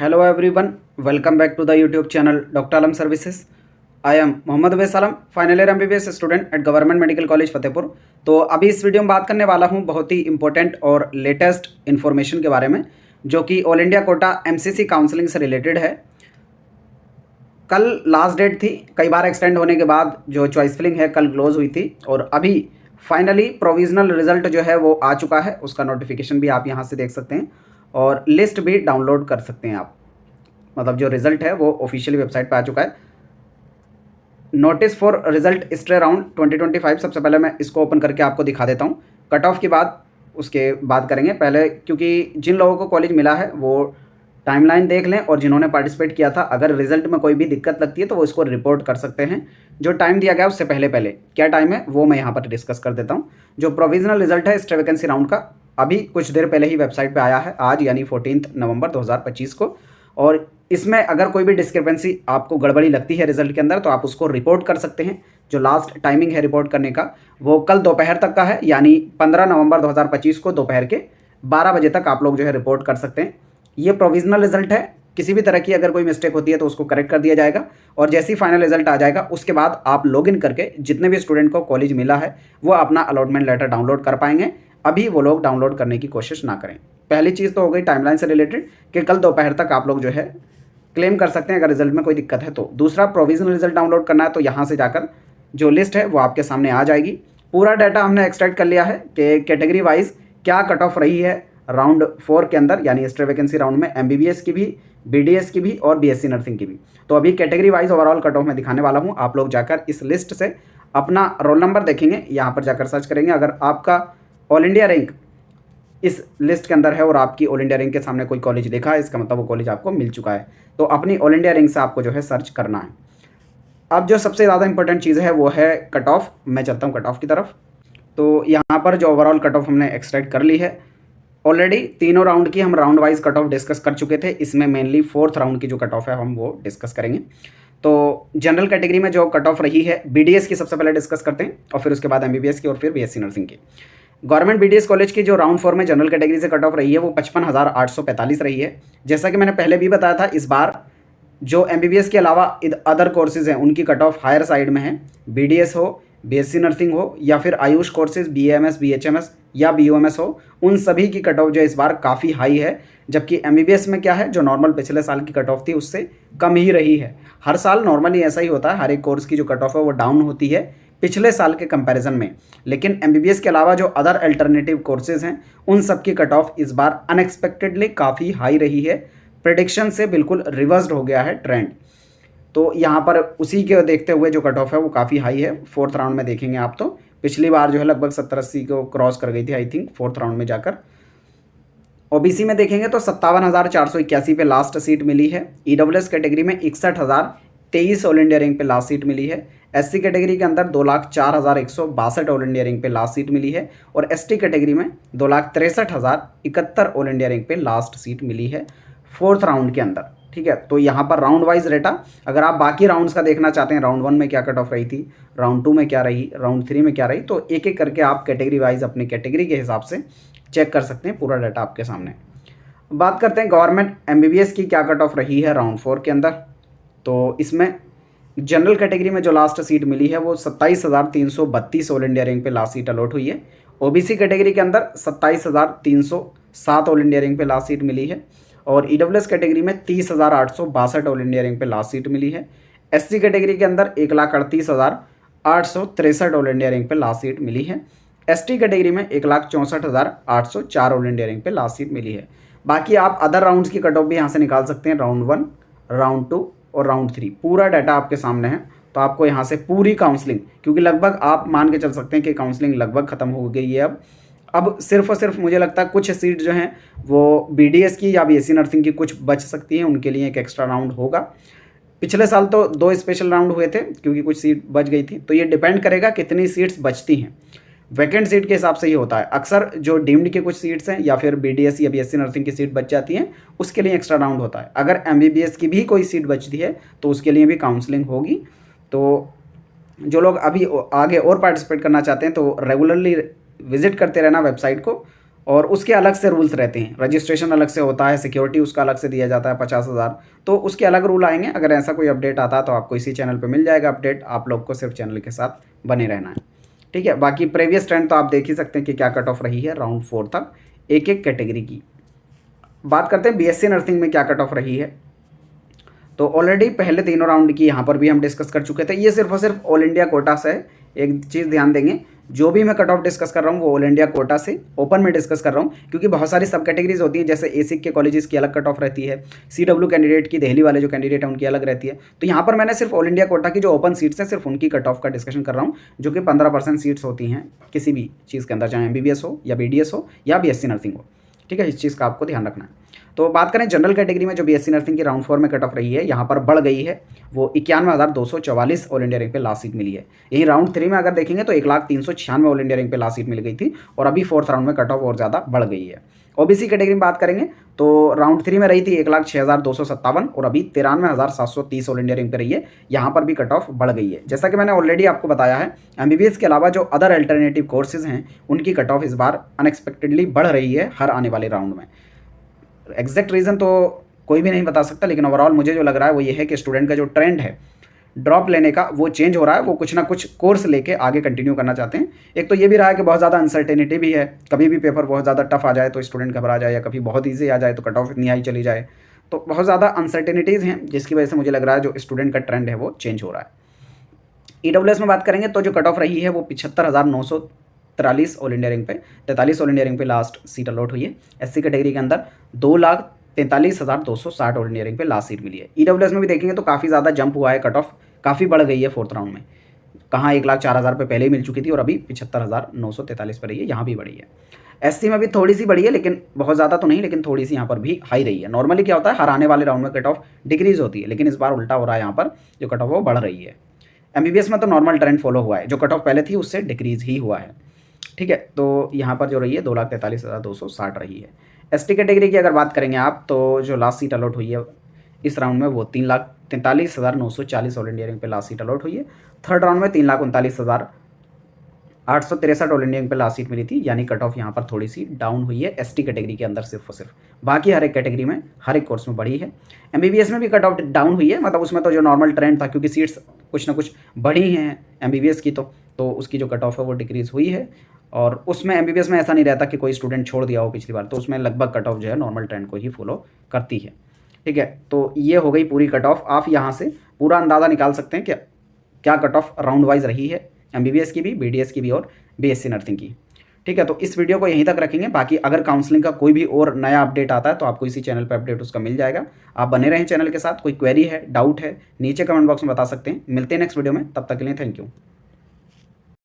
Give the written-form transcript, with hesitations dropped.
Hello everyone, welcome back to the YouTube channel Dr. Alam Services. I am Mohammad Awais Alam, final year MBBS student at government medical college Fatehpur. तो अभी इस video में बात करने वाला हूं बहुत ही इंपॉर्टेंट और लेटेस्ट इन्फॉर्मेशन के बारे में, जो कि all India quota MCC counselling से रिलेटेड है। कल लास्ट डेट थी, कई बार एक्सटेंड होने के बाद जो चॉइस फिलिंग है कल क्लोज हुई थी और अभी फाइनली प्रोविजनल रिजल्ट जो है वो आ चुका है। उसका नोटिफिकेशन भी आप यहाँ से देख सकते हैं और लिस्ट भी डाउनलोड कर सकते हैं आप। मतलब जो रिजल्ट है वो ऑफिशियली वेबसाइट पे आ चुका है। Notice for result stay round 2025। सबसे पहले मैं इसको ओपन करके आपको दिखा देता हूँ। कट ऑफ के बाद उसके बाद करेंगे पहले, क्योंकि जिन लोगों को कॉलेज मिला है वो टाइमलाइन देख लें और जिन्होंने पार्टिसिपेट किया था, अगर रिजल्ट में कोई भी दिक्कत लगती है तो वो इसको रिपोर्ट कर सकते हैं। जो टाइम दिया गया उससे पहले क्या टाइम है वो मैं यहाँ पर डिस्कस कर देता हूँ। जो प्रोविजनल रिजल्ट है स्टे वैकेंसी राउंड का अभी कुछ देर पहले ही वेबसाइट पे आया है, आज यानी 14 नवंबर 2025 को। और इसमें अगर कोई भी डिस्क्रिपेंसी आपको गड़बड़ी लगती है रिजल्ट के अंदर तो आप उसको रिपोर्ट कर सकते हैं। जो लास्ट टाइमिंग है रिपोर्ट करने का वो कल दोपहर तक का है, यानी 15 नवंबर 2025 को दोपहर के 12 बजे तक आप लोग जो है रिपोर्ट कर सकते हैं। ये प्रोविजनल रिजल्ट है, किसी भी तरह की अगर कोई मिस्टेक होती है तो उसको करेक्ट कर दिया जाएगा और जैसे ही फाइनल रिजल्ट आ जाएगा उसके बाद आप लॉगिन करके जितने भी स्टूडेंट को कॉलेज मिला है वो अपना अलॉटमेंट लेटर डाउनलोड कर पाएंगे। अभी वो लोग डाउनलोड करने की कोशिश ना करें। पहली चीज़ तो हो गई टाइमलाइन से रिलेटेड कि कल दोपहर तक आप लोग जो है क्लेम कर सकते हैं अगर रिजल्ट में कोई दिक्कत है तो। दूसरा, प्रोविजनल रिजल्ट डाउनलोड करना है तो यहाँ से जाकर जो लिस्ट है वो आपके सामने आ जाएगी। पूरा डाटा हमने एक्सट्रैक्ट कर लिया है कि कैटेगरी वाइज क्या कट ऑफ रही है राउंड 4 के अंदर, यानी एक्स्ट्रा वैकेंसी राउंड में MBBS की भी, BDS की भी और BSc नर्सिंग की भी। तो अभी category wise overall cut off में दिखाने वाला हूँ। आप लोग जाकर इस लिस्ट से अपना रोल नंबर देखेंगे, यहाँ पर जाकर सर्च करेंगे। अगर आपका ऑल इंडिया रैंक इस लिस्ट के अंदर है और आपकी ऑल इंडिया रैंक के सामने कोई कॉलेज लिखा है, इसका मतलब वो कॉलेज आपको मिल चुका है। तो अपनी ऑल इंडिया रैंक से आपको जो है सर्च करना है। अब जो सबसे ज़्यादा इंपॉर्टेंट चीज़ है वो है कट ऑफ। मैं चलता हूँ कट ऑफ की तरफ। तो यहाँ पर जो ओवरऑल कट ऑफ हमने एक्सट्रैक्ट कर ली है ऑलरेडी। तीनों राउंड की हम round wise cut off discuss कर चुके थे। इसमें मेनली 4th राउंड की जो कट ऑफ है हम वो डिस्कस करेंगे। तो जनरल कैटेगरी में जो कट ऑफ रही है BDS की सबसे पहले डिस्कस करते हैं और फिर उसके बाद MBBS की और फिर BSc नर्सिंग की। गवर्नमेंट BDS कॉलेज की जो राउंड 4 में जनरल कैटेगरी से कट ऑफ रही है वो 55,845 रही है। जैसा कि मैंने पहले भी बताया था, इस बार जो MBBS के अलावा अदर कोर्सेज हैं उनकी कट ऑफ हायर साइड में है। BDS हो, BSc नर्सिंग हो या फिर आयुष कोर्सेज BAMS, BHMS या BOMS हो, उन सभी की कट ऑफ जो इस बार काफ़ी हाई है। जबकि MBBS में क्या है, जो नॉर्मल पिछले साल की कट ऑफ थी उससे कम ही रही है। हर साल नॉर्मली ऐसा ही होता है, हर एक कोर्स की जो कट ऑफ है वो डाउन होती है पिछले साल के कंपैरिजन में। लेकिन MBBS के अलावा जो अदर अल्टरनेटिव कोर्सेज हैं उन सब की कट ऑफ इस बार अनएक्सपेक्टेडली काफ़ी हाई रही है। प्रेडिक्शन से बिल्कुल रिवर्स्ड हो गया है ट्रेंड। तो यहाँ पर उसी के देखते हुए जो कट ऑफ है वो काफ़ी हाई है। 4th राउंड में देखेंगे आप तो पिछली बार जो है लगभग 70-80 को क्रॉस कर गई थी आई थिंक 4th राउंड में जाकर। OBC में देखेंगे तो 57,481 पे लास्ट सीट मिली है। EWS कैटेगरी में 61,023 ऑल इंडिया रैंक पे लास्ट सीट मिली है। SC कैटेगरी के अंदर 2,04,162 ऑल इंडिया रैंक पे लास्ट सीट मिली है और ST कैटेगरी में 2,63,071 ऑल इंडिया रैंक पे लास्ट सीट मिली है 4th राउंड के अंदर। ठीक है, तो यहाँ पर राउंड वाइज डेटा अगर आप बाकी राउंड्स का देखना चाहते हैं, राउंड 1 में क्या कट ऑफ रही थी, राउंड 2 में क्या रही, राउंड 3 में क्या रही, तो एक एक करके आप कैटेगरी वाइज अपनी कैटेगरी के हिसाब से चेक कर सकते हैं। पूरा डाटा आपके सामने। बात करते हैं गवर्नमेंट MBBS की क्या कट ऑफ रही है राउंड 4 के अंदर। तो इसमें जनरल कैटेगरी में जो लास्ट सीट मिली है वो 27,332 ऑल इंडिया रैंक पे लास्ट सीट अलॉट हुई है। OBC कैटेगरी के अंदर 27,307 ऑल इंडिया रैंक पे लास्ट सीट मिली है और EWS कैटेगरी में 30,862 ऑल इंडिया रैंक पे लास्ट सीट मिली है। SC कैटेगरी के अंदर 1,38,863 ऑल इंडिया रैंक पे लास्ट सीट मिली है। ST कैटेगरी में 1,64,804 ऑल इंडिया रैंक पे लास्ट सीट मिली है। बाकी आप अदर राउंड्स की कट ऑफ भी यहाँ से निकाल सकते हैं, राउंड 1, राउंड 2 और राउंड 3। पूरा डाटा आपके सामने है। तो आपको यहाँ से पूरी काउंसलिंग, क्योंकि लगभग आप मान के चल सकते हैं कि काउंसलिंग लगभग ख़त्म हो गई है। अब सिर्फ और सिर्फ मुझे लगता है कुछ सीट जो हैं वो BDS की या BSc नर्सिंग की कुछ बच सकती हैं, उनके लिए एक एक्स्ट्रा राउंड होगा। पिछले साल तो 2 स्पेशल राउंड हुए थे क्योंकि कुछ सीट बच गई थी। तो ये डिपेंड करेगा कितनी सीट्स बचती हैं, वैकेंट सीट के हिसाब से ही होता है। अक्सर जो डीम्ड की कुछ सीट्स हैं या फिर BDS या BSc नर्सिंग की सीट बच जाती हैं उसके लिए एक्स्ट्रा राउंड होता है। अगर MBBS की भी कोई सीट बचती है तो उसके लिए भी काउंसलिंग होगी। तो जो लोग अभी आगे और पार्टिसिपेट करना चाहते हैं तो रेगुलरली विजिट करते रहना वेबसाइट को और उसके अलग से रूल्स रहते हैं, रजिस्ट्रेशन अलग से होता है, सिक्योरिटी उसका अलग से दिया जाता है 50,000, तो उसके अलग रूल आएंगे। अगर ऐसा कोई अपडेट आता है तो आपको इसी चैनल पे मिल जाएगा अपडेट, आप लोग को सिर्फ चैनल के साथ बने रहना है, ठीक है। बाकी प्रीवियस ट्रेंड तो आप देख ही सकते हैं कि क्या कट ऑफ रही है राउंड 4 तक एक एक कैटेगरी की। बात करते हैं बीएससी नर्सिंग में क्या कट ऑफ रही है। तो ऑलरेडी पहले तीनों राउंड की यहाँ पर भी हम डिस्कस कर चुके थे, ये सिर्फ और सिर्फ ऑल इंडिया कोटा से है। एक चीज़ ध्यान देंगे, जो भी मैं कट ऑफ डिस्कस कर रहा हूँ वो ऑल इंडिया कोटा से ओपन में डिस्कस कर रहा हूँ, क्योंकि बहुत सारी सब कैटेगरीज होती हैं। जैसे एसिक के कॉलेजेस की अलग कट ऑफ रहती है, सीडब्ल्यू कैंडिडेट की, दिल्ली वाले जो कैंडिडेट हैं उनकी अलग रहती है। तो यहाँ पर मैंने सिर्फ ऑल इंडिया कोटा की जो ओपन सीट्स हैं सिर्फ उनकी कट ऑफ का डिस्कशन कर रहा हूँ, जो कि 15% सीट्स होती हैं किसी भी चीज़ के अंदर, चाहे MBBS हो या BDS हो या BSc नर्सिंग हो, ठीक है। इस चीज़ का आपको ध्यान रखना है। तो बात करें जनरल कैटेगरी में जो BSc नर्सिंग की राउंड 4 में कट ऑफ रही है, यहाँ पर बढ़ गई है, वो 91,244 ऑल इंडिया रैंक पे लास्ट सीट मिली है। यही राउंड 3 में अगर देखेंगे तो 1,0396 ऑल इंडिया रैंक पे लास्ट सीट मिल गई थी, और अभी 4th राउंड में कट ऑफ और ज़्यादा बढ़ गई है। OBC कैटेगरी में बात करेंगे तो राउंड 3 में रही थी 1,06,257 और अभी 93,730 ऑल इंडिया रैंक पे रही है। यहाँ पर भी कट ऑफ बढ़ गई है। जैसा कि मैंने ऑलरेडी आपको बताया है, MBBS के अलावा जो अदर अल्टरनेटिव कोर्सेज हैं उनकी कट ऑफ इस बार अनएक्सपेक्टेडली बढ़ रही है हर आने वाले राउंड में। एग्जैक्ट रीज़न तो कोई भी नहीं बता सकता, लेकिन ओवरऑल मुझे जो लग रहा है वो ये है कि स्टूडेंट का जो ट्रेंड है ड्रॉप लेने का वो चेंज हो रहा है, वो कुछ ना कुछ कोर्स लेके आगे कंटिन्यू करना चाहते हैं। एक तो ये भी रहा है कि बहुत ज़्यादा अनसर्टेनिटी भी है, कभी भी पेपर बहुत ज़्यादा टफ आ जाए तो स्टूडेंट घबरा जाए, या कभी बहुत ईजी आ जाए तो कट ऑफ इतनी हाई चली जाए। तो बहुत ज़्यादा अनसर्टेनिटीज़ हैं, जिसकी वजह से मुझे लग रहा है जो स्टूडेंट का ट्रेंड है वो चेंज हो रहा है। EWS में बात करेंगे तो जो कट ऑफ रही है वो 75,943 ऑल इंडिया रैंक पे, 43 ऑल इंडिया रैंक पे लास्ट सीट अलॉट हुई है। SC कैटेगरी के अंदर 2,43,260 ऑल इंडिया रैंक पे लास्ट सीट मिली है। EWS में भी देखेंगे तो काफ़ी ज़्यादा जंप हुआ है, कट ऑफ काफ़ी बढ़ गई है 4th राउंड में। कहाँ 1,04,000 पे पहले ही मिल चुकी थी और अभी 75,943 पर रही है, यहाँ भी बढ़ी है। SC में भी थोड़ी सी बढ़ी है, लेकिन बहुत ज़्यादा तो नहीं, लेकिन थोड़ी सी यहाँ पर भी हाई रही है। नॉर्मली क्या होता है, हर आने वाले राउंड में कट ऑफ डिक्रीज होती है, लेकिन इस बार उल्टा हो रहा है, यहाँ पर जो कट ऑफ वो बढ़ रही है। MBBS में तो नॉर्मल ट्रेंड फॉलो हुआ है, जो कट ऑफ पहले थी उससे डिक्रीज ही हुआ है, ठीक है। तो यहाँ पर जो रही है 2,43,260 रही है। ST कैटेगरी की अगर बात करेंगे आप, तो जो लास्ट सीट अलॉट हुई है इस राउंड में वो 3,43,940 ऑल इंडिया रैंक पे लास्ट सीट अलॉट हुई है। 3rd राउंड में 3,39,863 ऑल इंडिया रैंक पे लास्ट सीट मिली थी, यानी कट ऑफ यहाँ पर थोड़ी सी डाउन हुई है ST कैटेगरी के अंदर सिर्फ और सिर्फ। बाकी हर एक कैटेगरी में हर एक कोर्स में बढ़ी है। MBBS में भी कट ऑफ डाउन हुई है, मतलब उसमें तो जो नॉर्मल ट्रेंड था, क्योंकि सीट्स कुछ ना कुछ बढ़ी हैं MBBS की, तो उसकी जो कट ऑफ है वो डिक्रीज़ हुई है। और उसमें MBBS में ऐसा नहीं रहता कि कोई स्टूडेंट छोड़ दिया हो पिछली बार, तो उसमें लगभग कट ऑफ जो है नॉर्मल ट्रेंड को ही फॉलो करती है, ठीक है। तो ये हो गई पूरी कट ऑफ। आप यहाँ से पूरा अंदाज़ा निकाल सकते हैं कि क्या कट ऑफ राउंड वाइज रही है MBBS की भी, BDS की भी और BSc नर्सिंग की, ठीक है। तो इस वीडियो को यहीं तक रखेंगे। बाकी अगर काउंसलिंग का कोई भी और नया अपडेट आता है तो आपको इसी चैनल पर अपडेट उसका मिल जाएगा। आप बने रहें चैनल के साथ। कोई क्वेरी है, डाउट है, नीचे कमेंट बॉक्स में बता सकते हैं। मिलते हैं नेक्स्ट वीडियो में, तब तक के लिए थैंक यू।